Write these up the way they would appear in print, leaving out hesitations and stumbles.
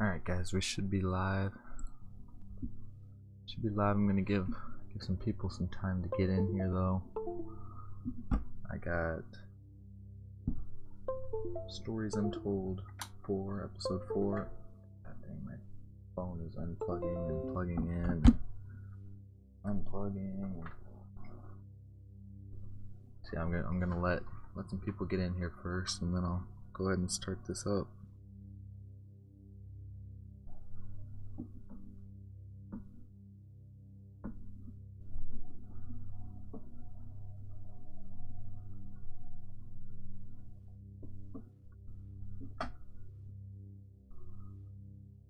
Alright guys, we should be live. I'm gonna give some people some time to get in here though. I got Stories Untold 4, episode 4. God dang, my phone is unplugging and plugging in. Unplugging. See, I'm gonna let some people get in here first, and then I'll go ahead and start this up.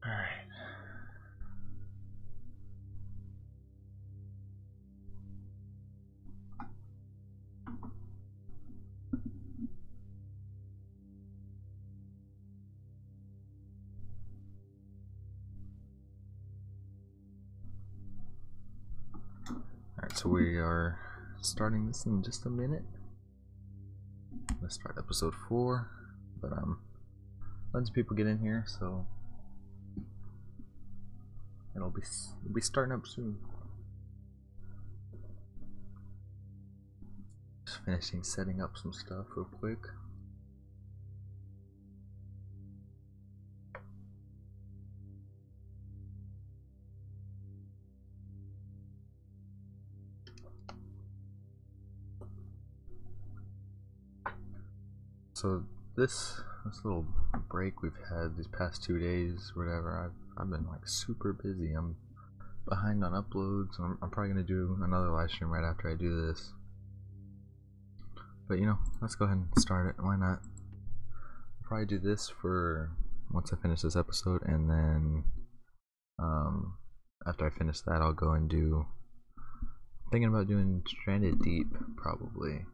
Alright. Alright, so we are starting this in just a minute. I'm gonna start episode 4, but letting some people get in here, so it'll be starting up soon. Just finishing setting up some stuff real quick. So this little break we've had these past 2 days, whatever, I've been like super busy. I'm behind on uploads. I'm probably gonna do another live stream right after I do this. But you know, let's go ahead and start it. Why not? I'll probably do this for once I finish this episode, and then after I finish that, I'll go and do. I'm thinking about doing Stranded Deep probably.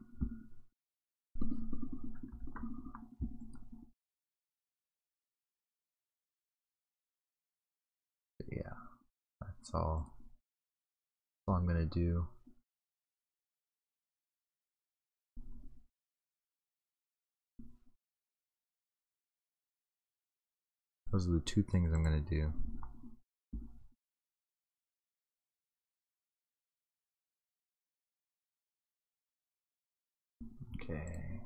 Yeah, that's all I'm gonna do. Those are the 2 things I'm gonna do. Okay.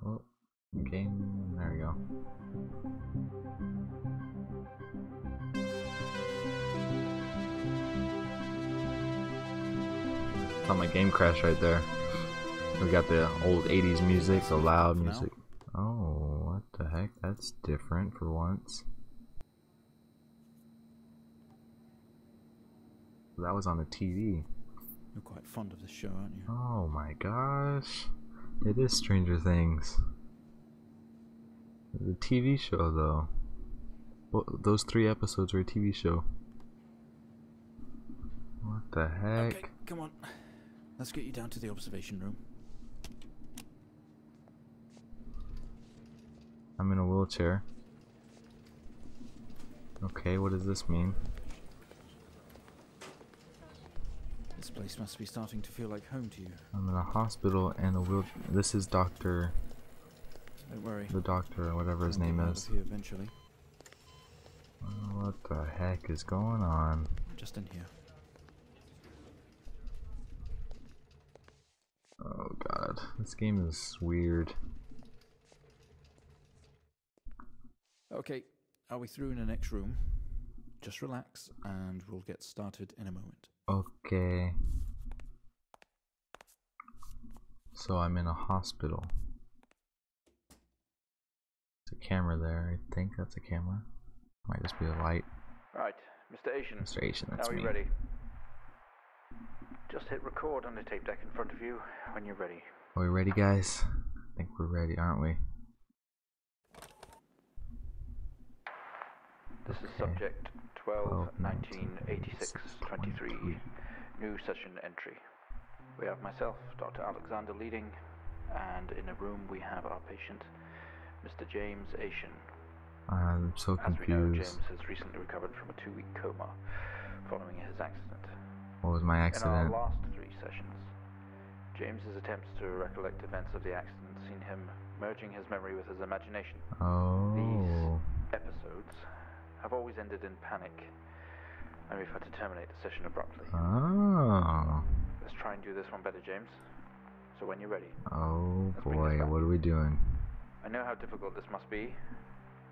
Oh, game. There we go. Thought my game crashed right there. We got the old 80s music, the loud music. Oh, what the heck? That's different for once. That was on the TV. You're quite fond of this show, aren't you? Oh my gosh. It is Stranger Things. The TV show though. Well, those 3 episodes were a TV show. What the heck? Okay, come on. Let's get you down to the observation room. I'm in a wheelchair. Okay, what does this mean? This place must be starting to feel like home to you. I'm in a hospital and a wheelchair. This is Dr. Don't worry. The doctor, or whatever his name is. Here eventually. What the heck is going on? Just in here. Oh god, this game is weird. Okay, are we through in the next room? Just relax and we'll get started in a moment. Okay. So I'm in a hospital. There's a camera there. I think that's a camera. Might just be a light. Right, Mr. Asian. Mr. Asian, that's me. Now are you ready? Just hit record on the tape deck in front of you when you're ready. Are we ready, guys? I think we're ready, aren't we? This is subject 12-19-86-23. New session entry. We have myself, Dr. Alexander, leading, and in a room we have our patient, Mr. James Asian. I'm so confused. As we know, James has recently recovered from a 2-week coma following his accident. What was my In our accident? last 3 sessions, James's attempts to recollect events of the accident seen him merging his memory with his imagination. Oh. These episodes have always ended in panic, and we've had to terminate the session abruptly. Oh. Let's try and do this one better, James. So when you're ready. Oh Let's bring this boy, back. what are we doing? I know how difficult this must be.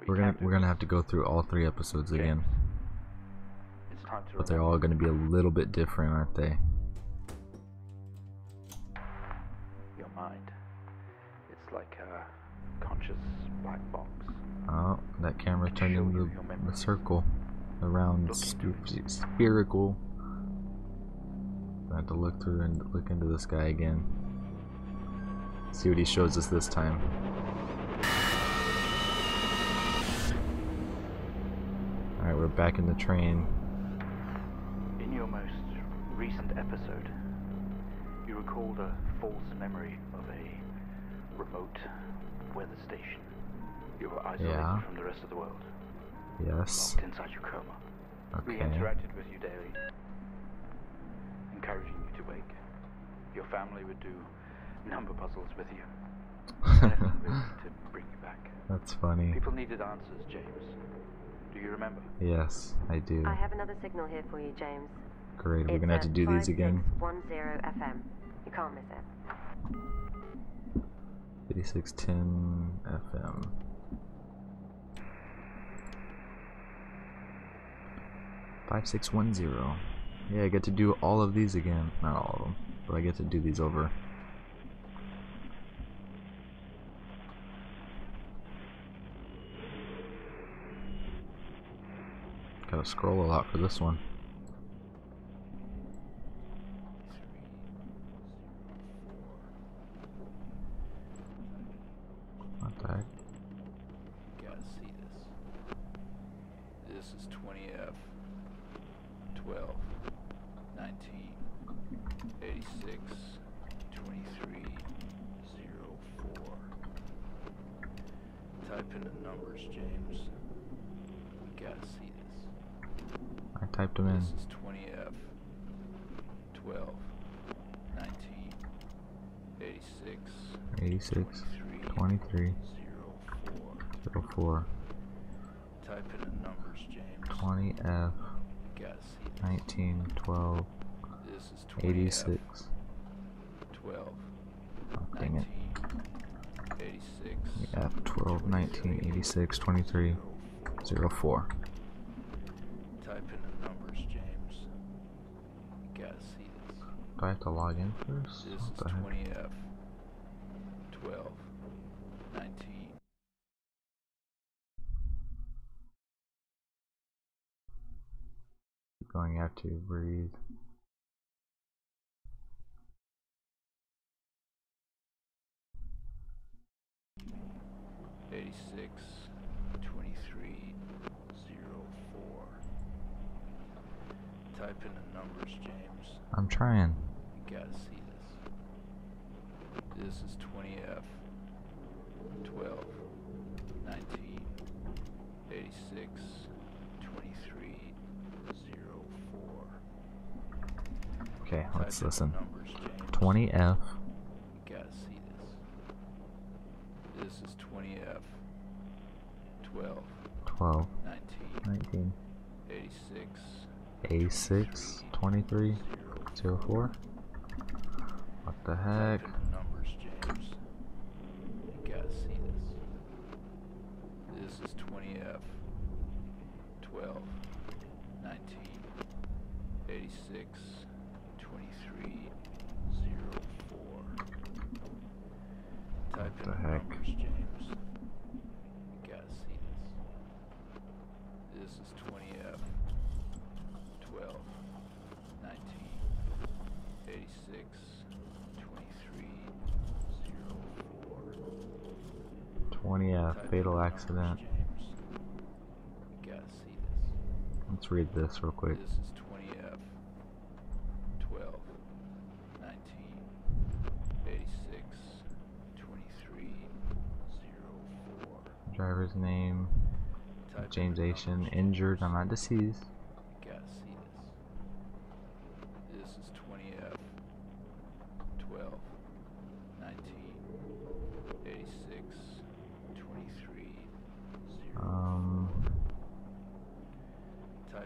But We're gonna have to go through all 3 episodes James, again. it's time to But they're remember. all gonna be a little bit different, aren't they? Your mind. It's like a conscious black box. Oh, that camera Can turned show into you your the memories. circle. The round Look into it. spherical. I have to look through and look into this guy again. See what he shows us this time. Alright, we're back in the train. In your most recent episode, you recalled a false memory of a remote weather station. You were isolated Yeah. from the rest of the world, Yes. locked inside your coma. We Okay. interacted with you daily, encouraging you to wake. Your family would do number puzzles with you. Anything really to bring you back. That's funny. People needed answers, James. Do you remember? Yes, I do. I have another signal here for you, James. Great, we're It's gonna have to at do these again. 5610 FM. You can't miss it. 8610 FM. 5610. Yeah, I get to do all of these again. Not all of them, but I get to do these over. Gotta scroll a lot for this one. What the heck? Gotta see this. This is 20F 12 19 86 23 04. Type in the numbers, James. Gotta see this. I typed them in. This is 20F 12 19 86 86 23 23 04. 04 Type in the numbers, James. 20F Gotta see this. 19 12 This is 20F 86. 12 Oh, dang it. 19 86 F 12 19 86 23 04. Type in the numbers, James. Gotta see this. Do I have to log in first? This What is the heck? 20F 12 19 Keep going after you breathe. '86 23 04. Type in the numbers, James. I'm trying. You gotta see this. This is 20F 12 19 86 23 04. Okay, let's Type in listen. the numbers, James. 20F You gotta see this. This is 20F 12 12 19 19 86 86 23 04. What the heck? Type in the numbers, James. You gotta see this. This is 20F 12 19 86 23 04. Type in the the heck? numbers, James. You gotta see this. This is 20F 12 19 86 23 04. 20F Type in fatal the numbers, accident. James. You gotta see this. Let's read this real quick. This is 20F 12 19 86 23 04. Driver's name Type in James the Asian, numbers, injured. James. I'm not deceased. You gotta see this. This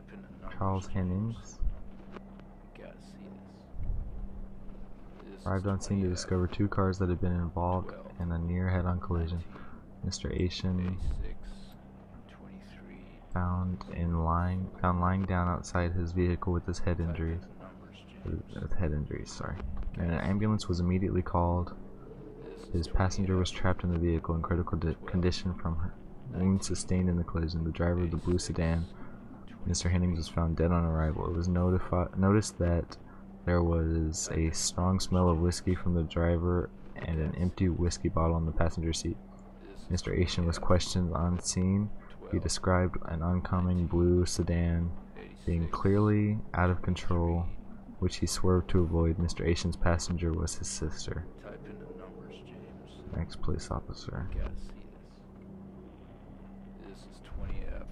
Type in the numbers, Charles James. Hennings You gotta see this. arrived on scene to discover two cars that had been involved 12, in a near head-on collision. 19, Mr. Asian 86, 23. found lying down outside his vehicle with his head Type in injuries. the numbers, James. With head injuries, sorry. And an ambulance was immediately called. This His is passenger was 20F. trapped in the vehicle in critical condition from her wounds sustained in the collision. The driver of the blue sedan, Mr. Hennings, was found dead on arrival. It was noticed that there was a strong smell of whiskey from the driver and an empty whiskey bottle on the passenger seat. Mr. Asian was questioned on scene. He described an oncoming blue sedan being clearly out of control, which he swerved to avoid. Mr. Asian's passenger was his sister. Type in the numbers, James. Next police officer. You gotta see this. This is 20F.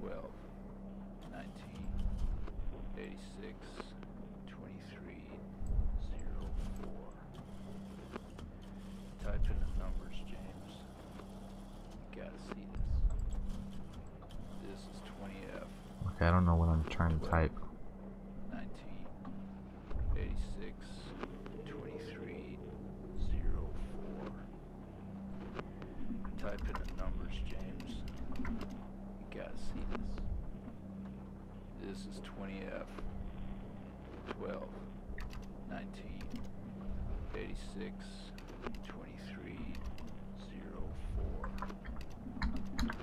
12, 19, 86, 23, 04. Type in the numbers, James. You gotta see this. This is 20F. Okay, I don't know what I'm trying to type. 19, 86, 23, 04. Type in the numbers, James. You gotta see this. This is 20F. 12, 19, 86, 23, 04.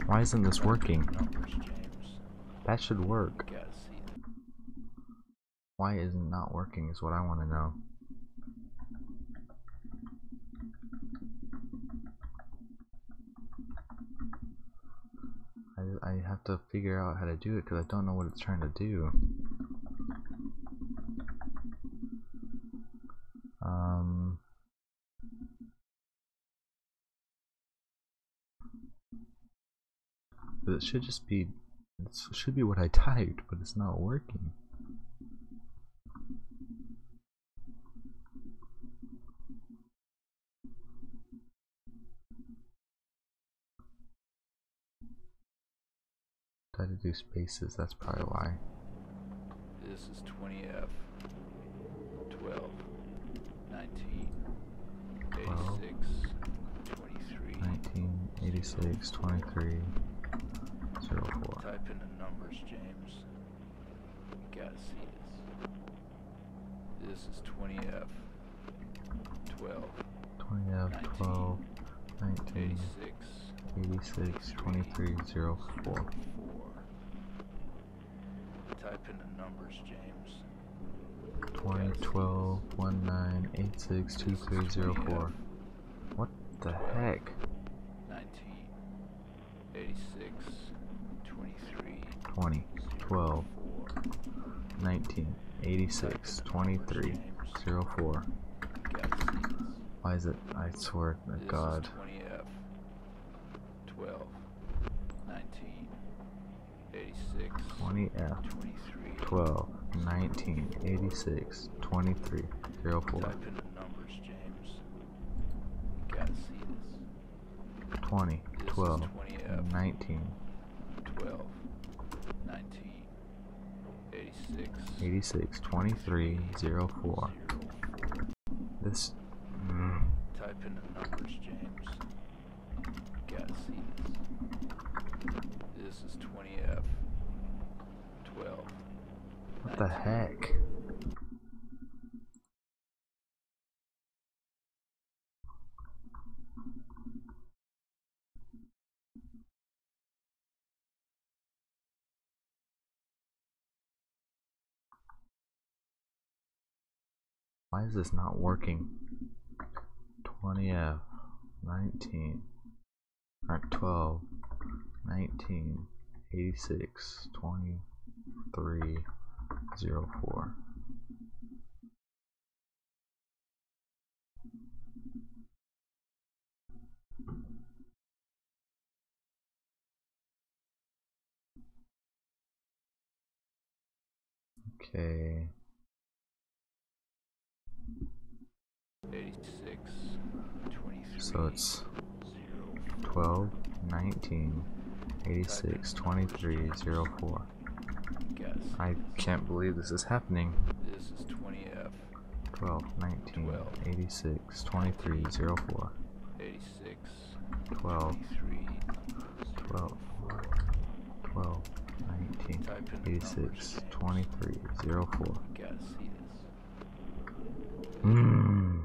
Why isn't this working? Numbers, James. That should work. You gotta see this. Why is it not working is what I want to know. I have to figure out how to do it because I don't know what it's trying to do. But it should just be, it should be what I typed, but it's not working. I had to do spaces, that's probably why. This is 20F. 12, 19, 12, 86, 23. 19, 86, 23, 04. Type in the numbers, James. You gotta see this. This is 20F. 12, 20F, 12, 19, 86, 86, 23, 04. Type in the numbers, James. 2012 1986 2304. What the heck? 19, 86, 23, 20 12 19 86 23 04. Why is it? I swear to God. 20F. 12, 19, 86, 20F 23. 12 19 86 23 04. Type in the numbers, James. You gotta see this. 20 This 12 is 20F. 19 12, 19, 86, 86 23 04. This Type in the numbers, James. You gotta see this. This is 20F. 12. what the heck? Why is this not working? 20F 19 or 12 19 86 23 04. Okay. 86, 23. So it's 12 19 86 23 04. I can't believe this is happening. This is 20F. 12, 19, 12, 86, 23, 04. 86. 12, 23. 12, 12, 19, Type in the 86, numbers. 23, 04. Gotta see this. Mmm.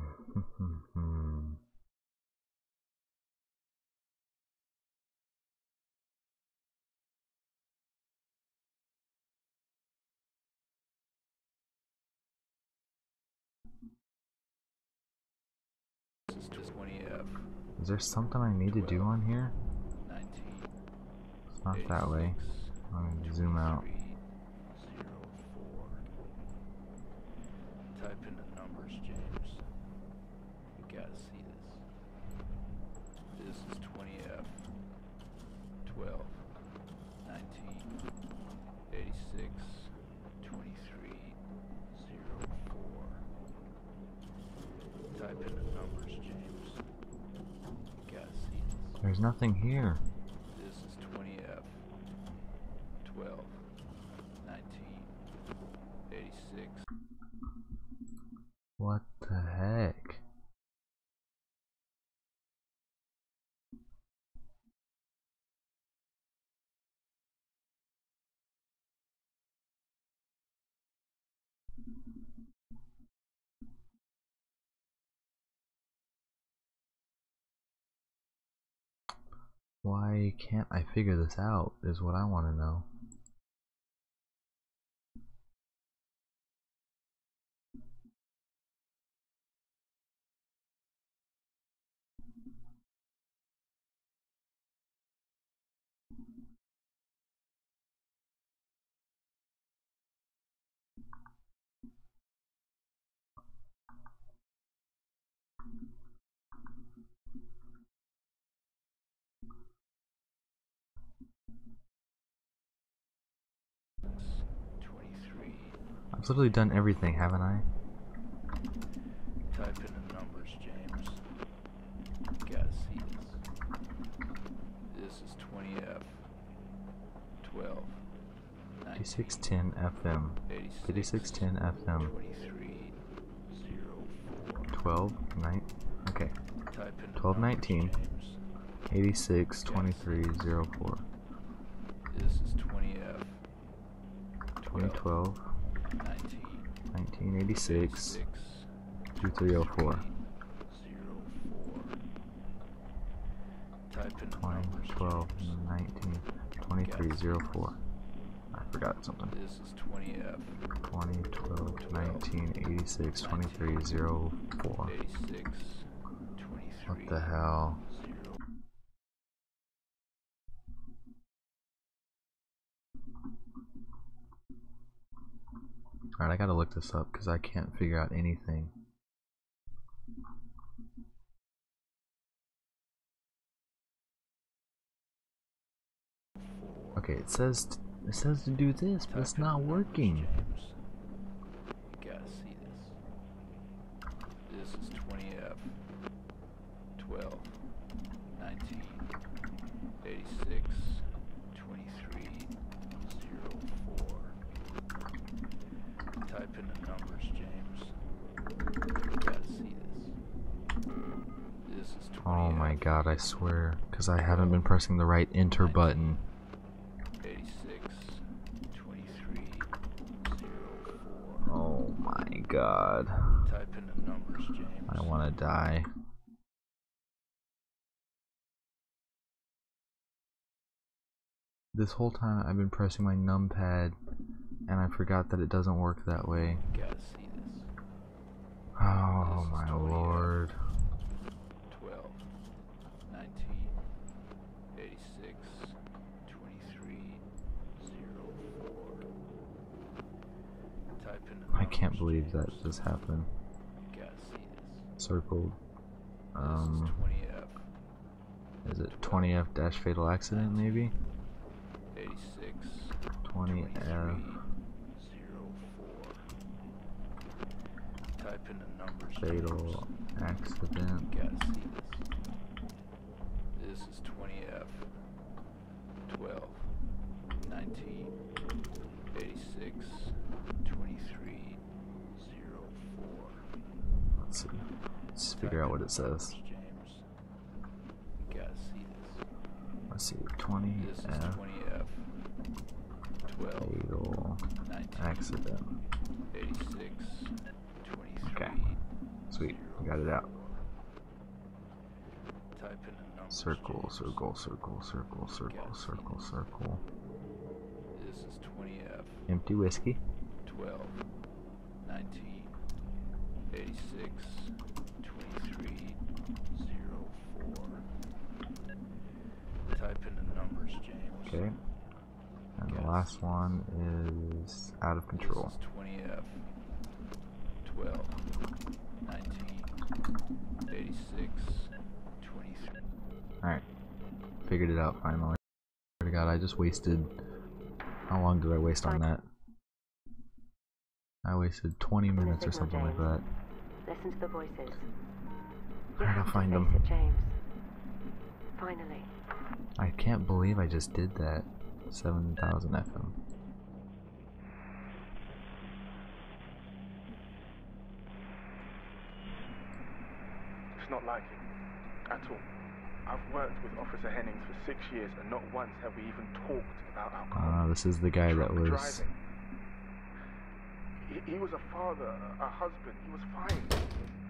This is 20F. Is there something I need to do on here? 19. It's not that way. I'm gonna zoom out. 04. Type in the numbers, James. You gotta see this. This is 20F. 12. 19. 86. 23. 04. Type in the numbers, James. You gotta see this. There's nothing here. This is 20F. 12. 19. 86. What the heck? Why can't I figure this out is what I want to know. I've literally done everything, haven't I? Type in the numbers, James. You gotta see this. This is 20F. 12. 19, 5610 FM. 5610 FM. 23. 04. 12, 9. Okay. Type in the 12, numbers, 19. James. 86, 23, 04. This is 20F. 2012. 19. 1986. 86. 2304. 04. Type in the 20, numbers, 12, James. 19, 23, 04. I forgot something. This is 20F. 20, 12, 19, 86, 23, 04. 86. 23. What the hell? 0. Alright, I gotta look this up because I can't figure out anything. Okay, it says to do this, but it's not working. James. You gotta see this. This is 20F. 12. 19. 86. 23. 04. Type in the numbers, James. You gotta see this. This is 20F. Oh my god, I swear, because I haven't been pressing the right enter button. 86. 23. 04. Oh my god. Type in the numbers, James. I wanna die. This whole time I've been pressing my numpad and I forgot that it doesn't work that way. You gotta see this. Oh This is my 20F. lord. 12, 19, 86, 23, 04. Type in the I can't numbers, believe James. that just happened. You gotta see this. Circled. This is 20F. Is it 20F dash fatal accident maybe? 86, 20F 04. Type in the numbers, fatal James. accident. You gotta see this. This is 20F. 12, 19, 86, Let's figure out what it says. James. You gotta see this. Let's see, 20 This is F 20F. 12. fatal 19. accident. 86. 23. Okay. Sweet, we got it out. Type in the numbers. Circle, James. circle, circle, circle, circle, circle, circle. This is 20F. Empty whiskey. 12. 19. 86. 23. 04. Type in the numbers, James. Okay. And the last one is out of control. This is 20F. 12. 19. 86. 23. Alright. Figured it out finally. Swear to God, I just wasted. How long did I waste on that? I wasted 20 minutes or something like that. Listen to the voices. I gotta find them. Face it, James. Finally. I can't believe I just did that. 7,000 FM. It's not like it, at all. I've worked with Officer Hennings for 6 years and not once have we even talked about alcohol. This is the guy that Drunk was. driving. He was a father, a husband, he was fine.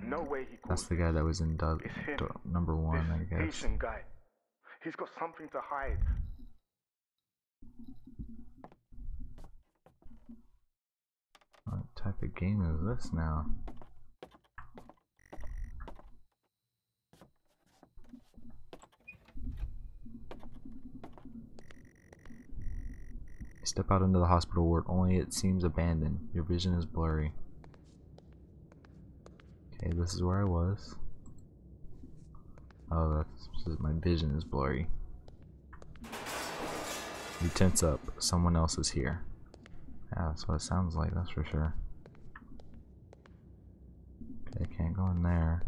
No way he That's caused the guy that was in It's him. number 1, this I guess. Haitian guy. He's got something to hide. What type of game is this now? You step out into the hospital ward, only it seems abandoned. Your vision is blurry. Okay, this is where I was. Oh, that's my vision is blurry. You tense up. Someone else is here. Yeah, that's what it sounds like, that's for sure. Okay, can't go in there.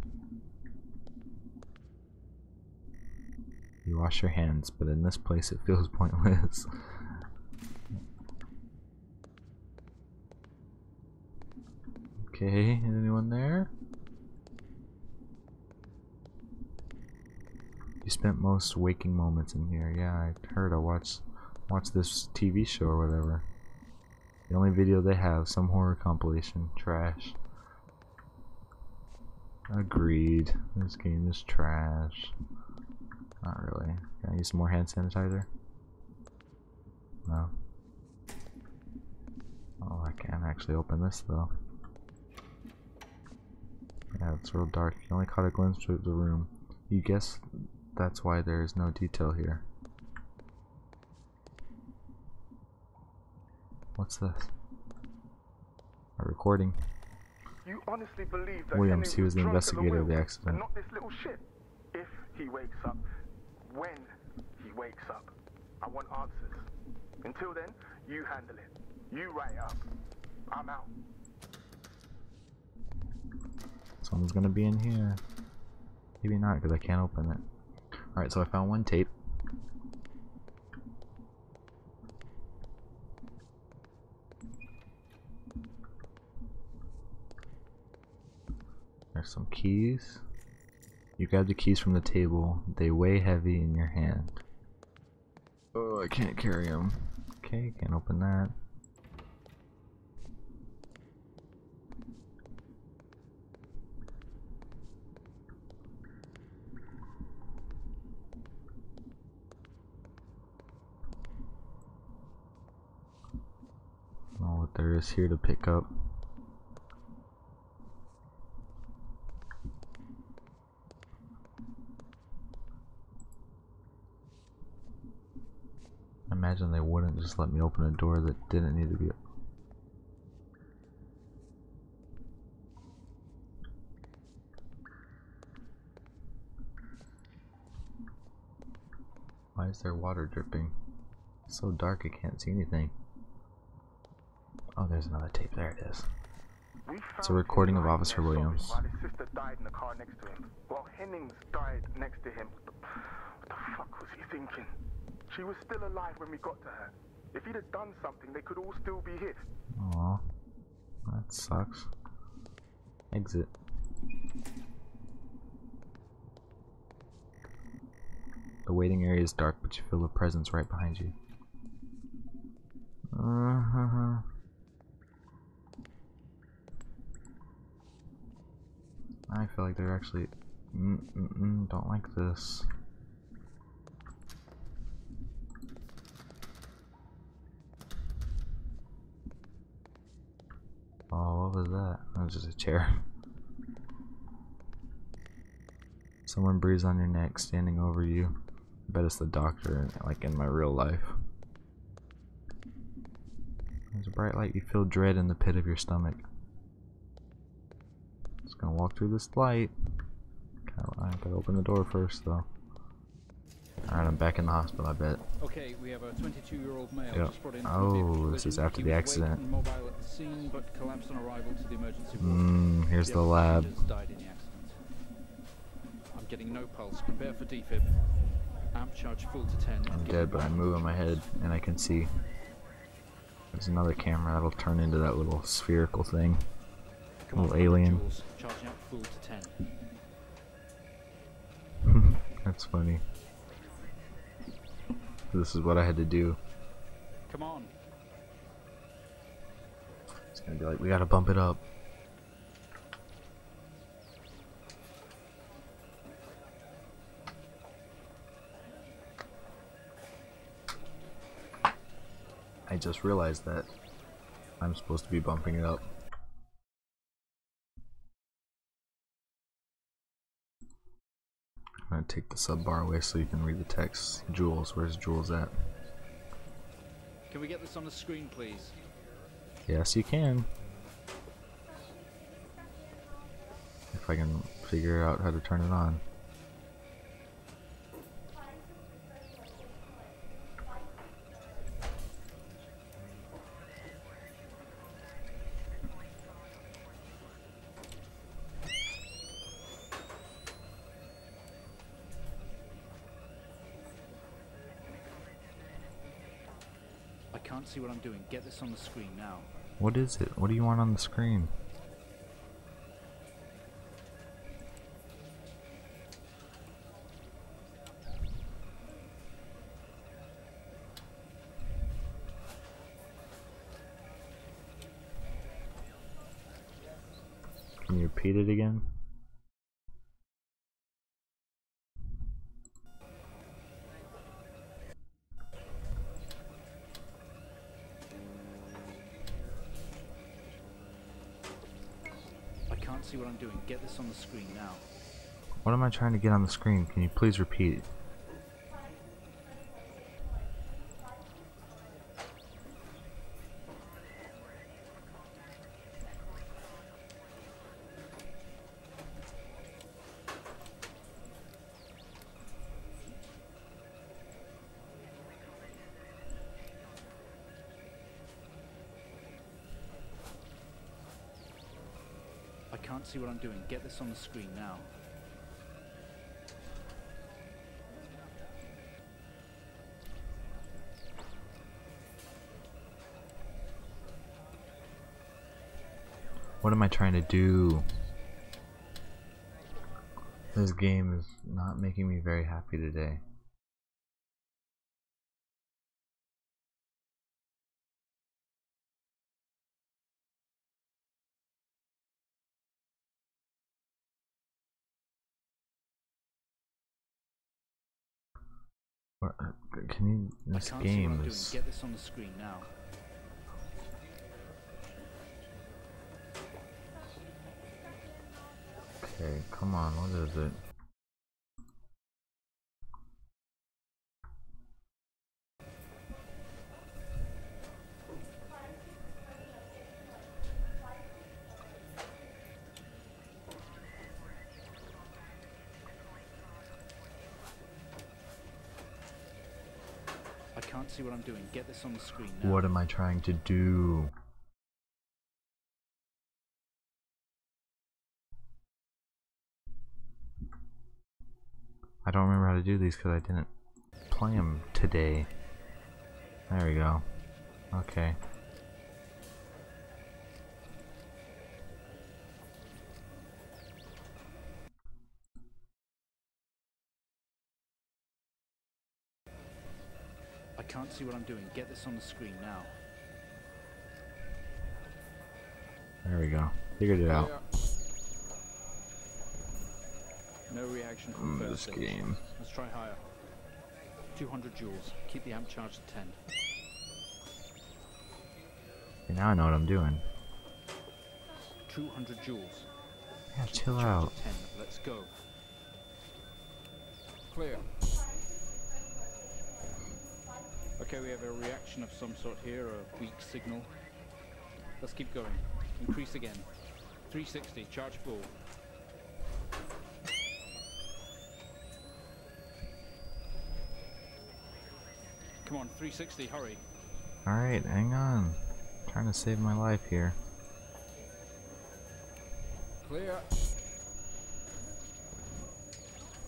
You wash your hands, but in this place it feels pointless. Okay, anyone there? You spent most waking moments in here. Yeah, I heard. I watched this TV show or whatever. The only video they have, some horror compilation. Trash. Agreed. This game is trash. Not really. Can I use some more hand sanitizer? No. Oh, I can't actually open this though. Yeah, it's real dark. You only caught a glimpse of the room. You guess that's why there is no detail here. What's this? A recording. You honestly believe that Williams, Hennings he was the drunk at investigator of the wheel, accident. and not this little shit? If he wakes up, when he wakes up, I want answers. Until then, you handle it. You write it up. I'm out. Someone's gonna be in here. Maybe not, because I can't open it. Alright, so I found one tape. There's some keys. You grab the keys from the table. They weigh heavy in your hand. Oh, I can't carry them. Okay, can't open that. I don't know what there is here to pick up. I imagine they wouldn't just let me open a door that didn't need to be. Why is there water dripping? It's so dark I can't see anything. Oh, there's another tape. There it is. It's a recording of Officer Williams. While his sister died in the car next to him. While Hennings died next to him. What the fuck was he thinking? She was still alive when we got to her. If he'd have done something, they could all still be here. Aw, that sucks. Exit. The waiting area is dark, but you feel a presence right behind you. I feel like they're actually... don't like this. Oh, what was that? That was just a chair. Someone breathes on your neck, standing over you. I bet it's the doctor, like in my real life. There's a bright light. You feel dread in the pit of your stomach. Just gonna walk through this light. I gotta open the door first, though. Alright, I'm back in the hospital, I bet. Okay, we have a 22-year-old male Yep. just brought in Oh, this is after he the was accident. awake and mobile at the scene, but collapsed on arrival to the emergency ward. Here's the other lab. passengers died in the accident. I'm getting no pulse. Prepare for defib. Amp charge full to 10. I'm dead, but I'm moving my head, and I can see. There's another camera that'll turn into that little spherical thing. Little alien. Charging up full to 10. That's funny. This is what I had to do. Come on. It's gonna be like, we gotta bump it up. I just realized that I'm supposed to be bumping it up. I'm gonna take the sub bar away so you can read the text. Jules, where's Jules at? Can we get this on the screen, please? Yes, you can. If I can figure out how to turn it on. I can't see what I'm doing. Get this on the screen now. What is it? What do you want on the screen? Can you repeat it again? I can't see what I'm doing. Get this on the screen now. What am I trying to get on the screen? Can you please repeat it? I can't see what I'm doing. Get this on the screen now. What am I trying to do? This game is not making me very happy today. Can you? This I can't see what I'm game doing. is. Get this on the screen now. Okay, come on. What is it? I can't see what I'm doing. Get this on the screen now. What am I trying to do? I don't remember how to do these because I didn't play them today. There we go. Okay. can't see what I'm doing. Get this on the screen now. There we go. Figured it out. No reaction from first This stage. game. Let's try higher. 200 joules. Keep the amp charged at 10. Okay, now I know what I'm doing. 200 joules. Yeah, Keep chill the charge out. at 10. Let's go. Clear. Okay, we have a reaction of some sort here, a weak signal. Let's keep going. Increase again. 360, charge full. Come on, 360, hurry. Alright, hang on. Trying to save my life here. Clear.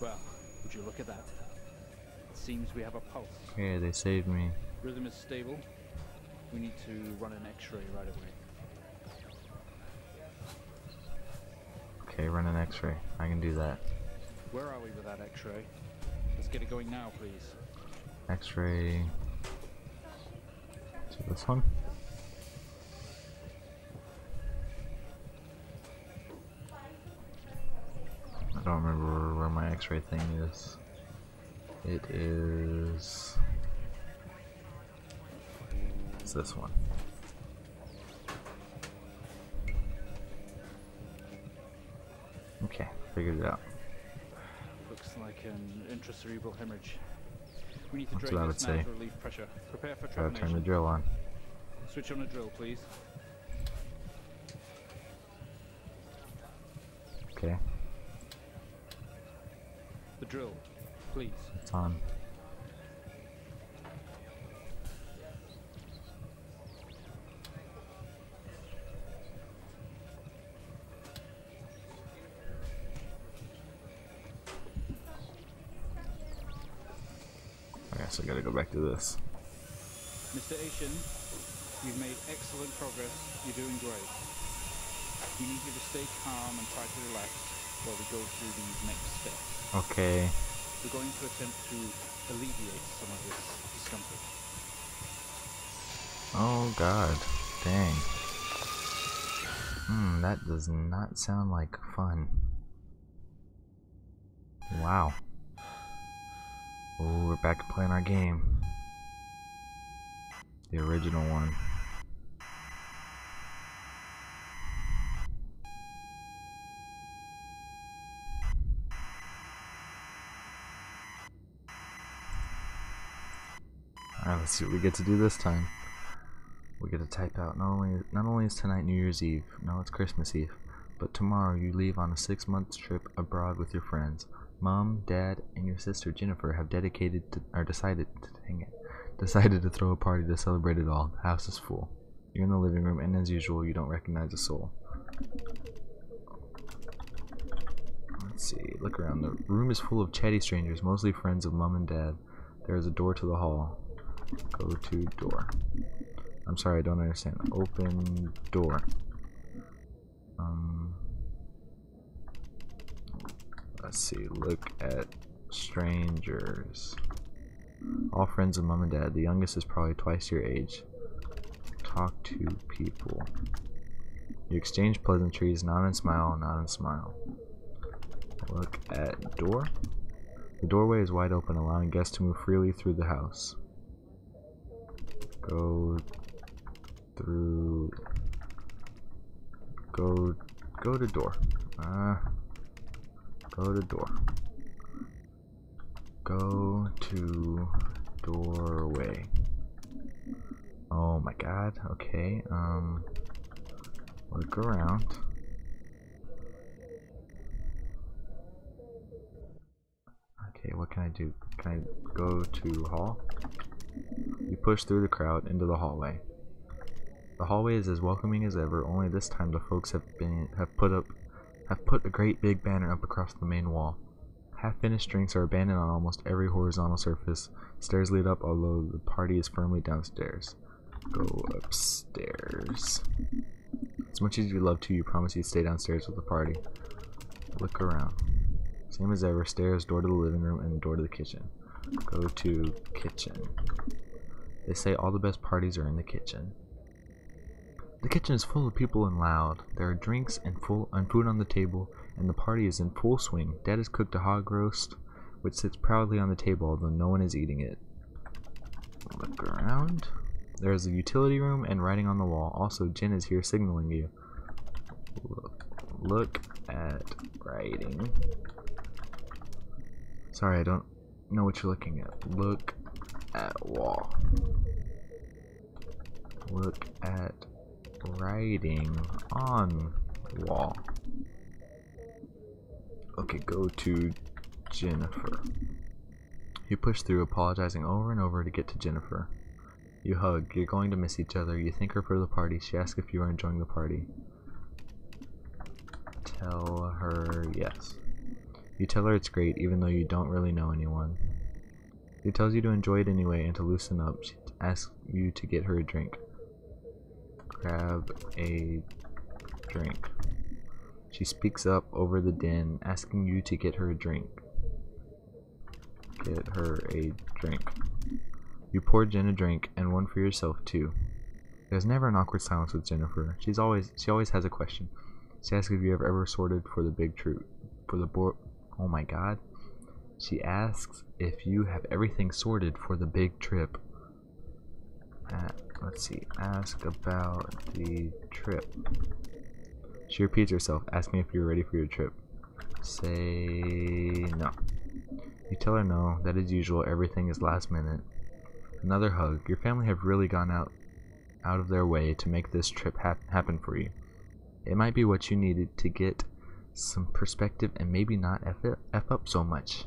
Well, would you look at that? It seems we have a pulse. Okay, they saved me. Rhythm is stable. We need to run an X-ray right away. Okay, run an X-ray. I can do that. Where are we with that X-ray? Let's get it going now, please. X-ray. So this one? I don't remember where my X-ray thing is. It is... It's this one. Okay, figured it out. Looks like an intracerebral hemorrhage. We need to That's drain what I this would now say. to relieve pressure. Prepare for Gotta turn the trepanation. drill on. Switch on the drill, please. Okay, The drill, please. it's on. I guess I gotta go back to this. Mr. Asian, you've made excellent progress. You're doing great. We need you to stay calm and try to relax while we go through these next steps. Okay. We're going to attempt to alleviate some of this discomfort. Oh god. Dang. That does not sound like fun. Wow. Oh, we're back to playing our game. The original one. Alright, let's see what we get to do this time. We get to type out not only is tonight New Year's Eve, no, it's Christmas Eve, but tomorrow you leave on a 6-month trip abroad with your friends. Mom, Dad, and your sister Jennifer have decided to throw a party to celebrate it all. The house is full. You're in the living room, and as usual, you don't recognize a soul. Let's see. Look around. The room is full of chatty strangers, mostly friends of Mom and Dad. There is a door to the hall. Go to door. I'm sorry, I don't understand. Open door. Let's see. Look at strangers. All friends of Mom and Dad. The youngest is probably twice your age. Talk to people. You exchange pleasantries. Nod and smile. Nod and smile. Look at door. The doorway is wide open, allowing guests to move freely through the house. Go through. Go to door. Go to door. Go to doorway. Oh my god. Okay. Look around. Okay, what can I do? Can I go to hall? You push through the crowd into the hallway. The hallway is as welcoming as ever, only this time the folks have put a great big banner up across the main wall. Half-finished drinks are abandoned on almost every horizontal surface. Stairs lead up, although the party is firmly downstairs. Go upstairs. As much as you love to, you promise you'd stay downstairs with the party. Look around. Same as ever, stairs, door to the living room, and door to the kitchen. Go to kitchen. They say all the best parties are in the kitchen. The kitchen is full of people and loud. There are drinks and food on the table, and the party is in full swing. Dad has cooked a hog roast, which sits proudly on the table, although no one is eating it. Look around. There is a utility room and writing on the wall. Also, Jen is here signaling you. Look at writing. Sorry, I don't know what you're looking at. Look at wall. Look at writing on wall. Okay, go to Jennifer. You push through, apologizing over and over to get to Jennifer. You hug. You're going to miss each other. You thank her for the party. She asks if you are enjoying the party. Tell her yes. You tell her it's great, even though you don't really know anyone. She tells you to enjoy it anyway and to loosen up. She asks you to get her a drink. Grab a drink. She speaks up over the din, asking you to get her a drink. Get her a drink. You pour Jen a drink and one for yourself too. There's never an awkward silence with Jennifer. She always has a question. She asks if you have ever sorted for the big troop. Oh my god. She asks if you have everything sorted for the big trip. Let's see. Ask about the trip. She repeats herself, asking if you're ready for your trip. Say no. You tell her no. That is usual. Everything is last minute. Another hug. Your family have really gone out of their way to make this trip happen for you. It might be what you needed to get some perspective and maybe not F up so much.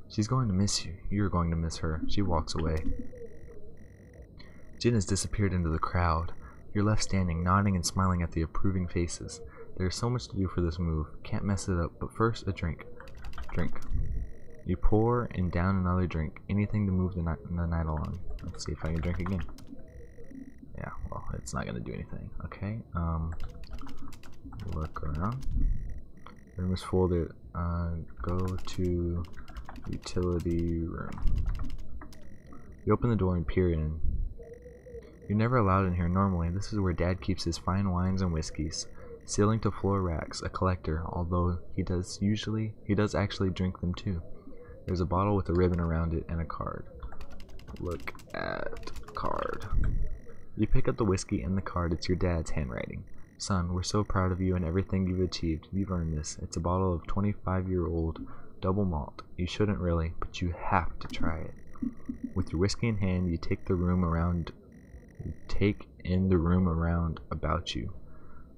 She's going to miss you. You're going to miss her. She walks away. Jin has disappeared into the crowd. You're left standing, nodding and smiling at the approving faces. There's so much to do for this move. Can't mess it up, but first, a drink. Drink. You pour and down another drink. Anything to move the night along. Let's see if I can drink again. Yeah, well, it's not gonna do anything. Okay, look around. The room is full. Go to utility room. You open the door and peer in. You're never allowed in here normally. This is where Dad keeps his fine wines and whiskeys. Ceiling to floor racks, a collector, although he does actually drink them too. There's a bottle with a ribbon around it and a card. Look at card. You pick up the whiskey and the card. It's your dad's handwriting. Son, we're so proud of you and everything you've achieved. You've earned this. It's a bottle of 25-year-old double malt. You shouldn't really, but you have to try it. With your whiskey in hand, you take in the room around about you.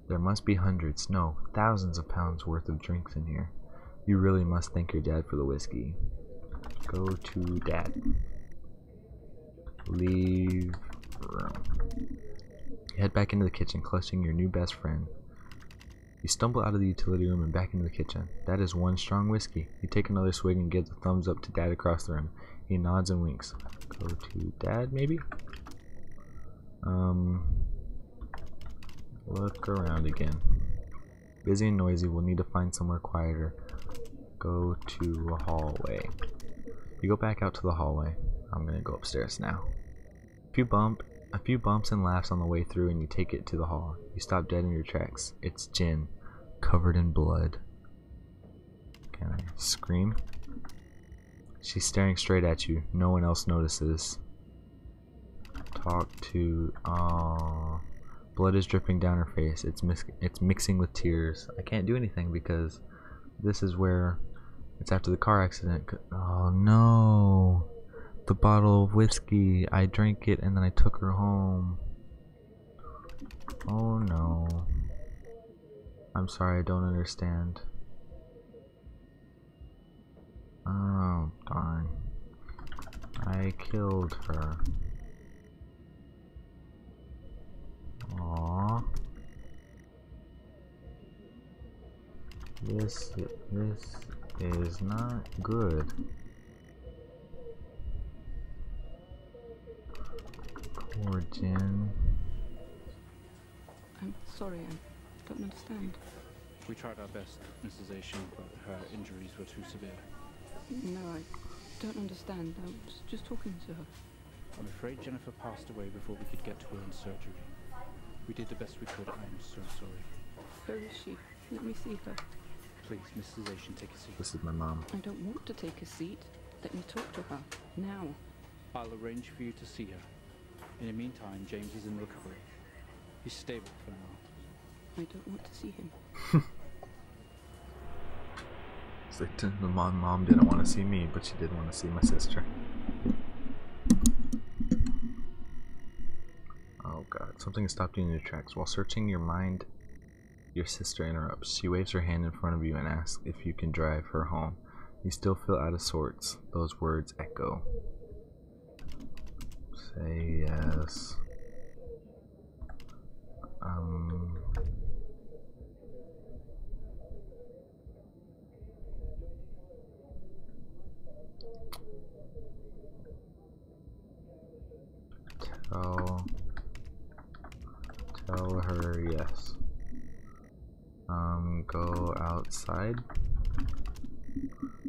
There must be hundreds, no, thousands of pounds worth of drinks in here. You really must thank your dad for the whiskey. Go to Dad. Leave room. You head back into the kitchen, clutching your new best friend. You stumble out of the utility room and back into the kitchen. That is one strong whiskey. You take another swig and give the thumbs up to Dad across the room. He nods and winks. Go to Dad, maybe? Look around again. Busy and noisy, we'll need to find somewhere quieter. Go to a hallway. You go back out to the hallway. I'm gonna go upstairs now. A few bumps and laughs on the way through and you take it to the hall. You stop dead in your tracks. It's Jin, covered in blood. Can I scream? She's staring straight at you. No one else notices. Talk to... Aww. Blood is dripping down her face. It's mixing with tears. I can't do anything because this is where... It's after the car accident. Oh no! The bottle of whiskey. I drank it and then I took her home. Oh no. I'm sorry, I don't understand. Oh darn. I killed her. Aww. This is not good. Poor Jin. I'm sorry, I don't understand. We tried our best, Mrs. Asian, but her injuries were too severe. No, I don't understand. I was just talking to her. I'm afraid Jennifer passed away before we could get to her in surgery. We did the best we could. I am so sorry. Where is she? Let me see her. Please, Mrs. Asian, take a seat. This is my mom. I don't want to take a seat. Let me talk to her. Now. I'll arrange for you to see her. In the meantime, James is in recovery. He's stable for now. I don't want to see him. It's like the mom didn't want to see me, but she did want to see my sister. Oh god, something has stopped you in your tracks. While searching your mind, your sister interrupts. She waves her hand in front of you and asks if you can drive her home. You still feel out of sorts. Those words echo. Say yes. Tell her yes. Go outside.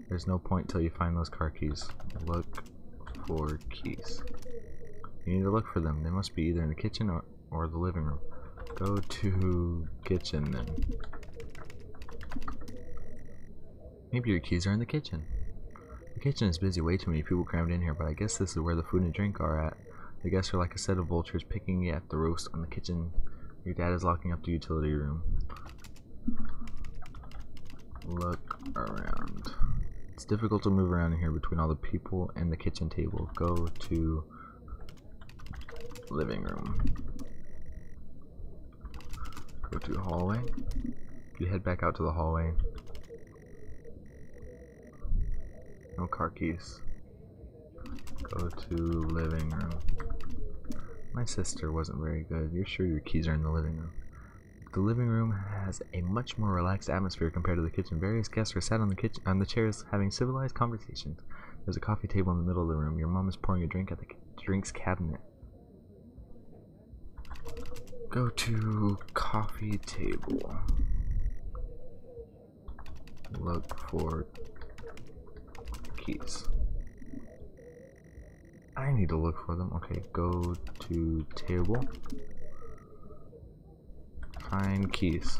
There's no point till you find those car keys. Look for keys. You need to look for them. They must be either in the kitchen or the living room. Go to kitchen then. Maybe your keys are in the kitchen. The kitchen is busy. Way too many people crammed in here, but I guess this is where the food and drink are at. The guests are like a set of vultures picking at the roast on the kitchen. Your dad is locking up the utility room. Look around. It's difficult to move around in here between all the people and the kitchen table. Go to living room. Go to hallway. You head back out to the hallway. No car keys. Go to living room. My sister wasn't very good. You're sure your keys are in the living room? The living room has a much more relaxed atmosphere compared to the kitchen. Various guests are sat on the chairs having civilized conversations. There's a coffee table in the middle of the room. Your mom is pouring a drink at the drinks cabinet. Go to coffee table. Look for keys. I need to look for them. Okay, go to table. Find keys.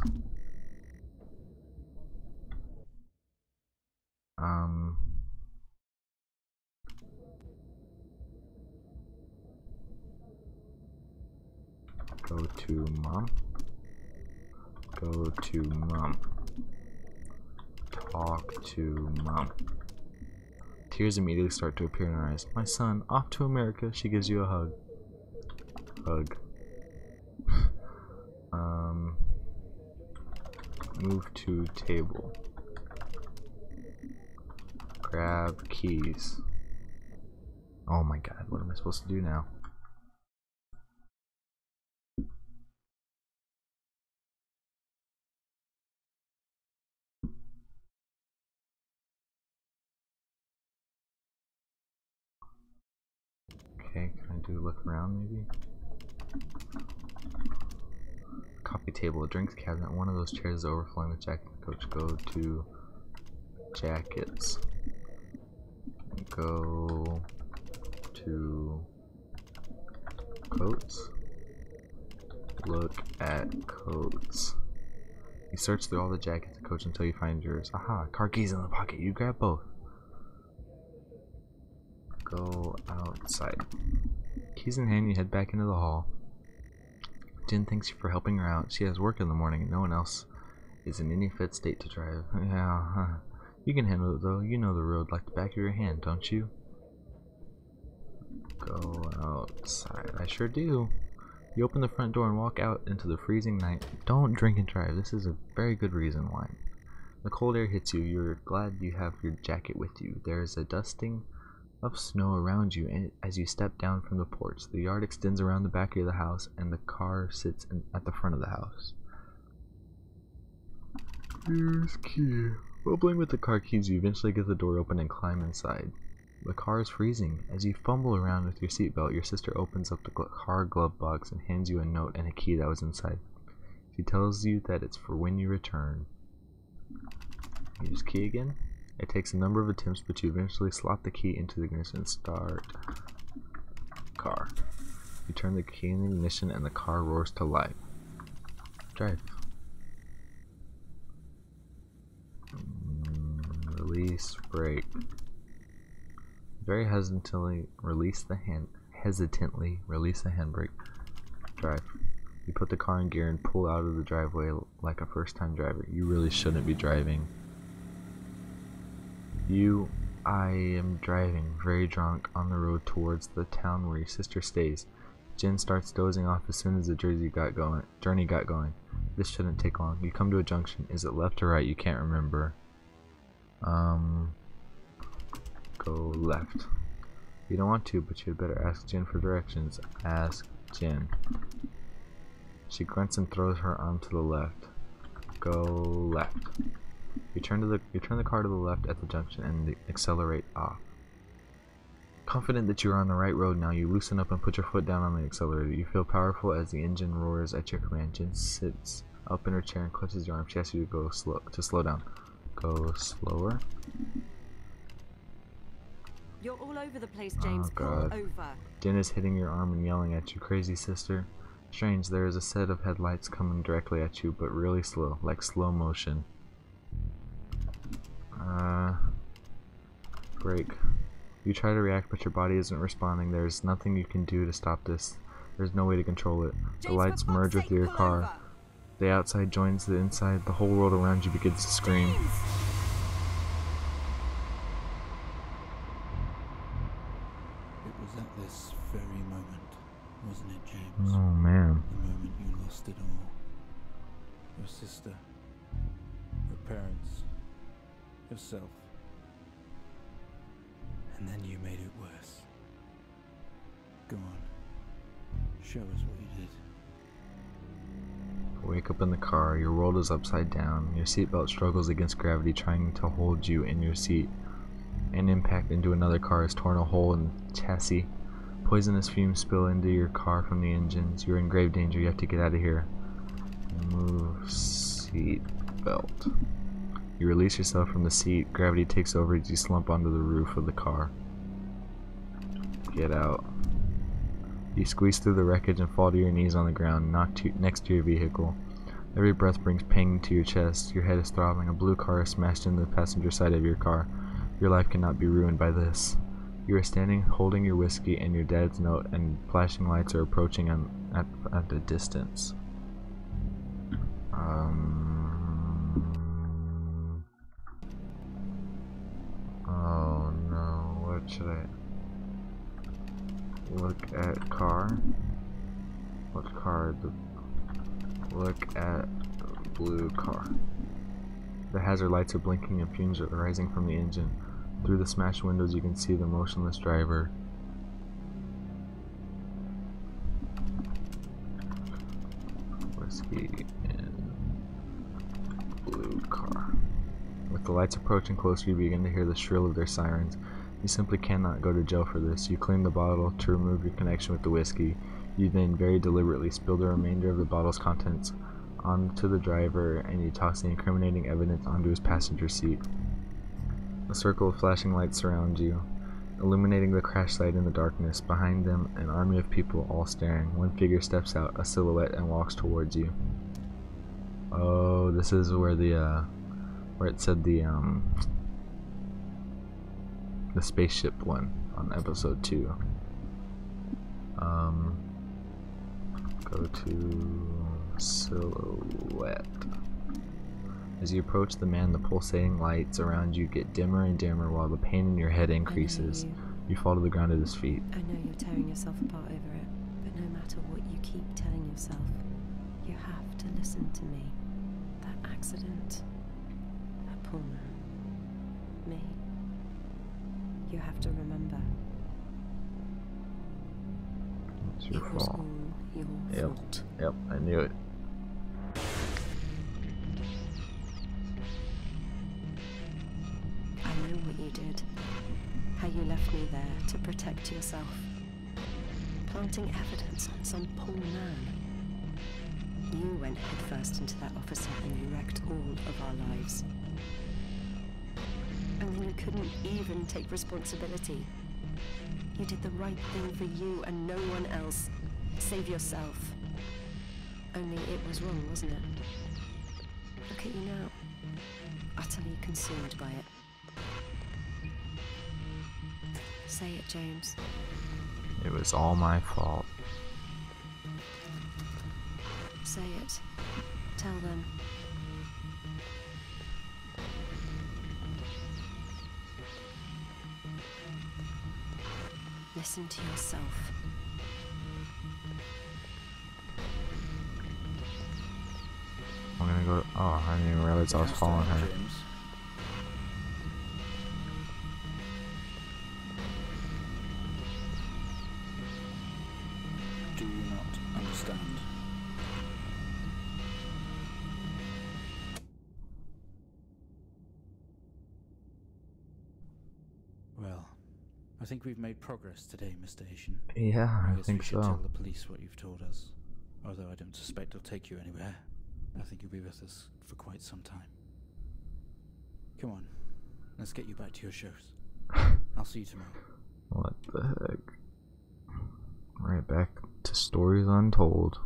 Go to mom. Go to mom. Talk to mom. Tears immediately start to appear in her eyes. My son, off to America. She gives you a hug. Hug. Move to table. Grab keys. Oh my god, what am I supposed to do now? Okay, can I do look around maybe? Coffee table, a drinks cabinet. One of those chairs is overflowing with jacket. Coach, go to jackets. Go to coats. Look at coats. You search through all the jackets and coats until you find yours. Aha, car keys in the pocket. You grab both. Go outside. Keys in hand, you head back into the hall. Jen thanks you for helping her out. She has work in the morning and no one else is in any fit state to drive. Yeah, you can handle it though. You know the road like the back of your hand, don't you? Go outside. I sure do. You open the front door and walk out into the freezing night. Don't drink and drive. This is a very good reason why. The cold air hits you. You're glad you have your jacket with you. There is a dusting of snow around you and as you step down from the porch. The yard extends around the back of the house and the car sits at the front of the house. Here's key. Fumbling with the car keys, you eventually get the door open and climb inside. The car is freezing. As you fumble around with your seatbelt, your sister opens up the car glove box and hands you a note and a key that was inside. She tells you that it's for when you return. Use key again? It takes a number of attempts, but you eventually slot the key into the ignition and start car. You turn the key in the ignition and the car roars to life. Drive. Release brake. Very hesitantly release the handbrake. Drive. You put the car in gear and pull out of the driveway like a first-time driver. You really shouldn't be driving. I am driving, very drunk, on the road towards the town where your sister stays. Jen starts dozing off as soon as the journey got going. This shouldn't take long. You come to a junction. Is it left or right? You can't remember. Go left. You don't want to, but you'd better ask Jen for directions. Ask Jen. She grunts and throws her arm to the left. Go left. You turn the car to the left at the junction and accelerate off. Confident that you are on the right road now, you loosen up and put your foot down on the accelerator. You feel powerful as the engine roars at your command. Jen sits up in her chair and clutches your arm. She asks you to slow down. Go slower. You're all over the place, James. Oh God. Pull over. Jen is hitting your arm and yelling at you. Crazy sister. Strange, there is a set of headlights coming directly at you, but really slow, like slow motion. Brake. You try to react, but your body isn't responding. There's nothing you can do to stop this. There's no way to control it. The lights merge with your car. The outside joins the inside. The whole world around you begins to scream. It was at this very moment, wasn't it, James? Oh man. The moment you lost it all. Your sister, your parents, yourself. And then you made it worse. Go on. Show us what you did. Wake up in the car. Your world is upside down. Your seatbelt struggles against gravity, trying to hold you in your seat. An impact into another car has torn a hole in the chassis. Poisonous fumes spill into your car from the engines. You're in grave danger. You have to get out of here. Move seat belt. You release yourself from the seat. Gravity takes over as you slump onto the roof of the car. Get out. You squeeze through the wreckage and fall to your knees on the ground, next to your vehicle. Every breath brings pain to your chest. Your head is throbbing. A blue car is smashed into the passenger side of your car. Your life cannot be ruined by this. You are standing holding your whiskey and your dad's note, and flashing lights are approaching at a distance. Oh no, what should I look at? Car? What car? Look at the blue car. The hazard lights are blinking and fumes are rising from the engine. Through the smashed windows you can see the motionless driver. Whiskey in blue car. With the lights approaching closer, you begin to hear the shrill of their sirens. You simply cannot go to jail for this. You clean the bottle to remove your connection with the whiskey. You then very deliberately spill the remainder of the bottle's contents onto the driver, and you toss the incriminating evidence onto his passenger seat. A circle of flashing lights surround you, illuminating the crash site in the darkness. Behind them, an army of people all staring. One figure steps out, a silhouette, and walks towards you. Oh, this is where where it said the spaceship one on episode 2. Go to silhouette. As you approach the man, the pulsating lights around you get dimmer and dimmer while the pain in your head increases. You fall to the ground at his feet. I know you're tearing yourself apart over it, but no matter what you keep telling yourself, you have to listen to me. That accident, that poor man, me. You have to remember. It's your It was fault. all your fault. Yep, I knew it. I know what you did. How you left me there to protect yourself. Planting evidence on some poor man. You went headfirst into that officer and you wrecked all of our lives. And then you couldn't even take responsibility. You did the right thing for you and no one else. Save yourself. Only it was wrong, wasn't it? Look at you now. Utterly consumed by it. Say it, James. It was all my fault. Say it. Tell them. Listen to yourself. I'm gonna go. Oh, I didn't even realize I was following her. James. Do you not understand? Well, I think we've made progress today, Mr. Asian. Yeah, I guess think we should so. tell the police what you've told us. Although I don't suspect it'll take you anywhere. I think you'll be with us for quite some time. Come on, let's get you back to your shows. I'll see you tomorrow. What the heck? Right back to Stories Untold.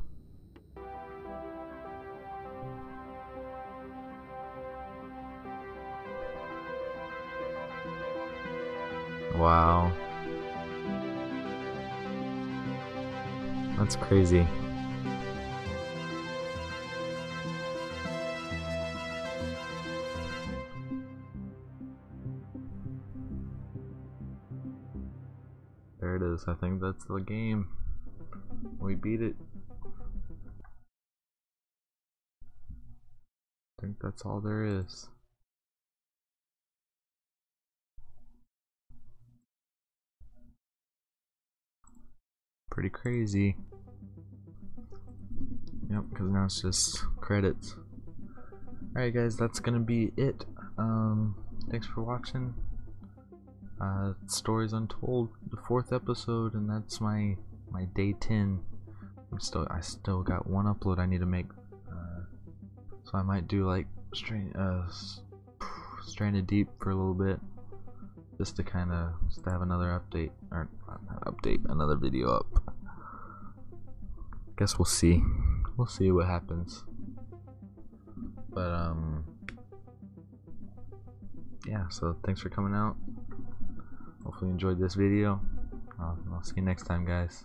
Wow. That's crazy. There it is. I think that's the game. We beat it. I think that's all there is. Pretty crazy. Yep, because now it's just credits. Alright guys, that's gonna be it. Thanks for watching. Stories Untold, the 4th episode, and that's my day 10. I still got one upload I need to make. So I might do like Stranded Deep for a little bit, just to have another update, or not update, another video up. Guess we'll see. We'll see what happens. But yeah, so thanks for coming out. Hopefully you enjoyed this video. I'll see you next time, guys.